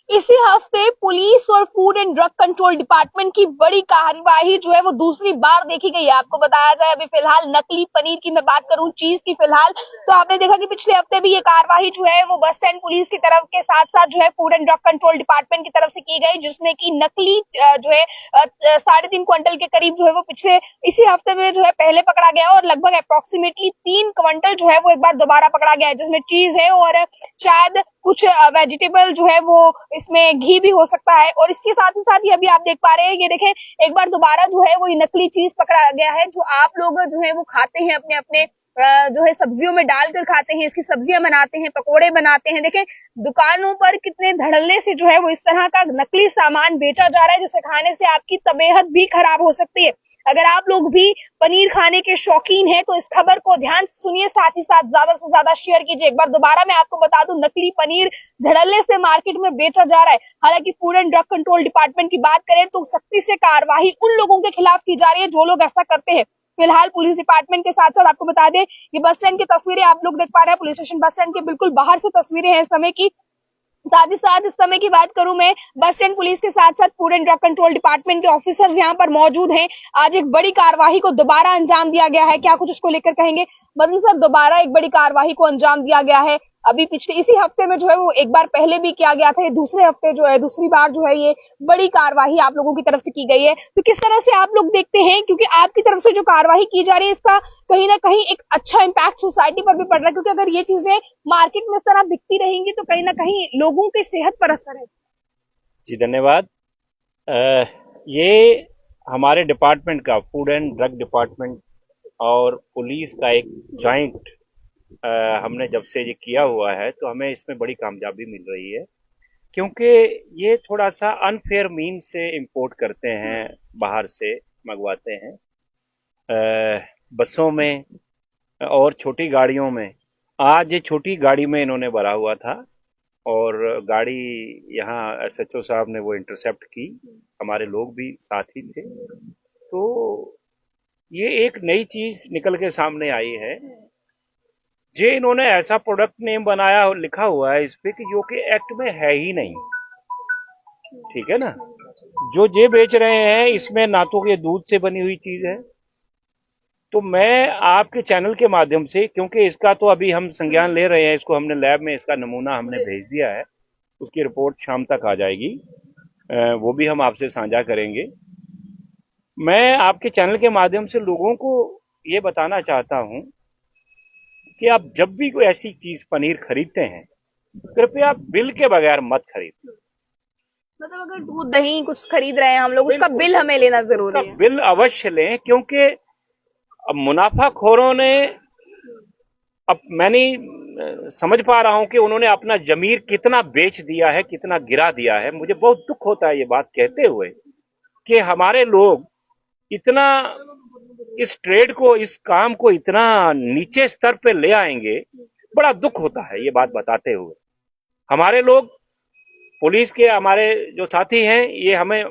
इसी हफ्ते पुलिस और food and drug control department की बड़ी कार्यवाही जो है वो दूसरी बार देखी गई है। आपको बताया जाए अभी फिलहाल नकली पनीर की मैं बात करूं, चीज की फिलहाल, तो आपने देखा कि पिछले हफ्ते भी ये कार्यवाही जो है वो बस स्टैंड पुलिस की तरफ के साथ साथ जो है food and drug control department की तरफ से की गई, जिसमें की नकली जो है 3.5 क्विंटल के करीब जो है वो पिछले इसी हफ्ते में जो है पहले पकड़ा गया और लगभग अप्रोक्सीमेटली 3 क्विंटल जो है वो एक बार दोबारा पकड़ा गया है, जिसमें चीज है और शायद कुछ वेजिटेबल जो है वो इसमें घी भी हो सकता है। और इसके साथ ही अभी आप देख पा रहे हैं, ये देखें एक बार दोबारा जो है वो ये नकली चीज पकड़ा गया है, जो आप लोग जो है वो खाते हैं अपने अपने जो है सब्जियों में डालकर खाते हैं, इसकी सब्जियां बनाते हैं, पकोड़े बनाते हैं। देखें दुकानों पर कितने धड़ल्ले से जो है वो इस तरह का नकली सामान बेचा जा रहा है, जिसे खाने से आपकी तबीयत भी खराब हो सकती है। अगर आप लोग भी पनीर खाने के शौकीन हैं तो इस खबर को ध्यान से सुनिए, साथ ही साथ ज्यादा से ज्यादा शेयर कीजिए। एक बार दोबारा मैं आपको बता दूं, नकली पनीर धड़ल्ले से मार्केट में बेचा जा रहा है। हालांकि food and drug control department की बात करें तो सख्ती से कार्रवाई उन लोगों के खिलाफ की जा रही है जो लोग ऐसा करते हैं। फिलहाल पुलिस डिपार्टमेंट के साथ साथ आपको बता दें, ये बस स्टैंड की तस्वीरें आप लोग देख पा रहे हैं, पुलिस स्टेशन बस स्टैंड के बिल्कुल बाहर से तस्वीरें हैं इस समय की। साथ ही साथ इस समय की बात करूं मैं, बस स्टैंड पुलिस के साथ साथ food and drug control department के ऑफिसर्स यहां पर मौजूद हैं। आज एक बड़ी कार्यवाही को दोबारा अंजाम दिया गया है, क्या कुछ उसको लेकर कहेंगे? बदल साहब, दोबारा एक बड़ी कार्यवाही को अंजाम दिया गया है। अभी पिछले इसी हफ्ते में जो है वो एक बार पहले भी किया गया था, ये दूसरे हफ्ते जो है दूसरी बार जो है ये बड़ी कार्यवाही आप लोगों की तरफ से की गई है। तो किस तरह से आप लोग देखते हैं, क्योंकि आपकी तरफ से जो कार्यवाही की जा रही है इसका कहीं ना कहीं एक अच्छा इम्पैक्ट सोसाइटी पर भी पड़ रहा है, क्योंकि अगर ये चीजें मार्केट में इस तरह बिकती रहेंगी तो कहीं ना कहीं लोगों की सेहत पर असर है। जी धन्यवाद। ये हमारे डिपार्टमेंट का, फूड एंड ड्रग डिपार्टमेंट और पुलिस का एक जॉइंट हमने जब से ये किया हुआ है तो हमें इसमें बड़ी कामयाबी मिल रही है, क्योंकि ये थोड़ा सा अनफेयर मीन से इंपोर्ट करते हैं, बाहर से मंगवाते हैं बसों में और छोटी गाड़ियों में। आज ये छोटी गाड़ी में इन्होंने भरा हुआ था और गाड़ी यहाँ एसएचओ साहब ने वो इंटरसेप्ट की, हमारे लोग भी साथ ही थे। तो ये एक नई चीज निकल के सामने आई है। जे इन्होंने ऐसा प्रोडक्ट नेम बनाया और लिखा हुआ है इस पे कि जो कि एक्ट में है ही नहीं, ठीक है ना। जो जे बेच रहे हैं इसमें ना तो ये दूध से बनी हुई चीज है। तो मैं आपके चैनल के माध्यम से, क्योंकि इसका तो अभी हम संज्ञान ले रहे हैं, इसको हमने लैब में इसका नमूना हमने भेज दिया है, उसकी रिपोर्ट शाम तक आ जाएगी, वो भी हम आपसे साझा करेंगे। मैं आपके चैनल के माध्यम से लोगों को ये बताना चाहता हूं कि आप जब भी कोई ऐसी चीज पनीर खरीदते हैं, कृपया बिल के बगैर मत खरीदें। मतलब अगर दूध दही कुछ खरीद रहे हैं हम लोग, उसका बिल हमें लेना जरूरी है। बिल अवश्य लें, क्योंकि अब मुनाफाखोरों ने, अब मैंने समझ पा रहा हूं कि उन्होंने अपना जमीर कितना बेच दिया है, कितना गिरा दिया है। मुझे बहुत दुख होता है ये बात कहते हुए कि हमारे लोग इतना इस ट्रेड को, इस काम को इतना नीचे स्तर पे ले आएंगे। बड़ा दुख होता है ये बात बताते हुए। हमारे लोग, पुलिस के हमारे जो साथी हैं, ये हमें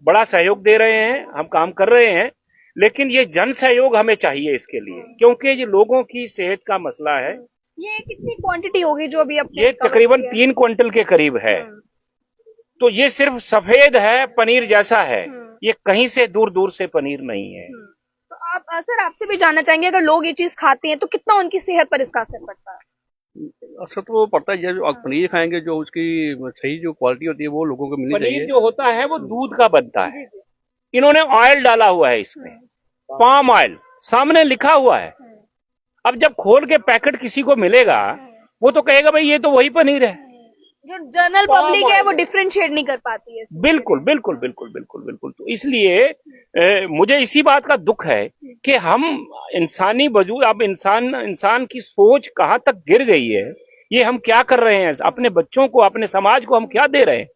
बड़ा सहयोग दे रहे हैं, हम काम कर रहे हैं, लेकिन ये जन सहयोग हमें चाहिए इसके लिए, क्योंकि ये लोगों की सेहत का मसला है। ये कितनी क्वांटिटी होगी जो अभी अपने? ये तकरीबन 3 क्विंटल के करीब है। तो ये सिर्फ सफेद है, पनीर जैसा है, ये कहीं से दूर दूर से पनीर नहीं है। तो आप सर, आपसे भी जानना चाहेंगे, अगर लोग ये चीज खाते हैं तो कितना उनकी सेहत पर इसका असर पड़ता है? असर तो पड़ता है। जो पनीर खाएंगे, जो उसकी सही जो क्वालिटी होती है वो लोगों को मिलनी चाहिए। पनीर जो होता है वो दूध का बनता है। इन्होंने ऑयल डाला हुआ है इसमें, पाम ऑयल सामने लिखा हुआ है। अब जब खोल के पैकेट किसी को मिलेगा, वो तो कहेगा भाई ये तो वही पनीर है। जो जनरल पब्लिक है वो डिफरेंशिएट नहीं कर पाती है। बिल्कुल बिल्कुल बिल्कुल बिल्कुल बिल्कुल। तो इसलिए मुझे इसी बात का दुख है कि हम इंसानी वजूद, अब इंसान की सोच कहां तक गिर गई है। ये हम क्या कर रहे हैं, अपने बच्चों को, अपने समाज को हम क्या दे रहे हैं।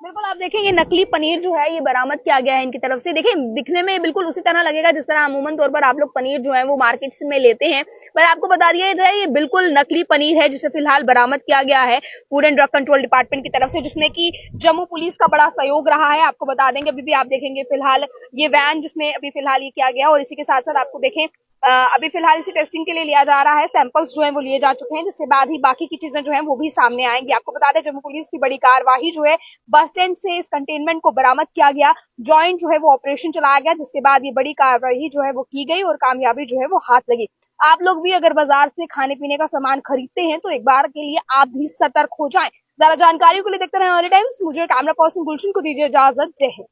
बिल्कुल, आप देखें ये नकली पनीर जो है ये बरामद किया गया है इनकी तरफ से। देखिए दिखने में बिल्कुल उसी तरह लगेगा जिस तरह अमूमन तौर पर आप लोग पनीर जो है वो मार्केट में लेते हैं, पर आपको बता दिया जाए ये बिल्कुल नकली पनीर है, जिसे फिलहाल बरामद किया गया है food and drug control department की तरफ से, जिसमें कि जम्मू पुलिस का बड़ा सहयोग रहा है। आपको बता देंगे, अभी भी आप देखेंगे फिलहाल ये वैन जिसमें अभी फिलहाल ये किया गया, और इसी के साथ साथ आपको देखें अभी फिलहाल इसे टेस्टिंग के लिए लिया जा रहा है, सैंपल्स जो है वो लिए जा चुके हैं, जिसके बाद ही बाकी की चीजें जो है वो भी सामने आएंगी। आपको बता दें जम्मू पुलिस की बड़ी कार्यवाही जो है, बस स्टैंड से इस कंटेनमेंट को बरामद किया गया, जॉइंट जो है वो ऑपरेशन चलाया गया, जिसके बाद ये बड़ी कार्यवाही जो है वो की गई और कामयाबी जो है वो हाथ लगी। आप लोग भी अगर बाजार से खाने पीने का सामान खरीदते हैं तो एक बार के लिए आप भी सतर्क हो जाएं। ज्यादा जानकारी के लिए देखते रहें ऑनलाइन टाइम्स। मुझे कैमरा पर्सन गुलशन को दीजिए इजाजत। जय हिंद।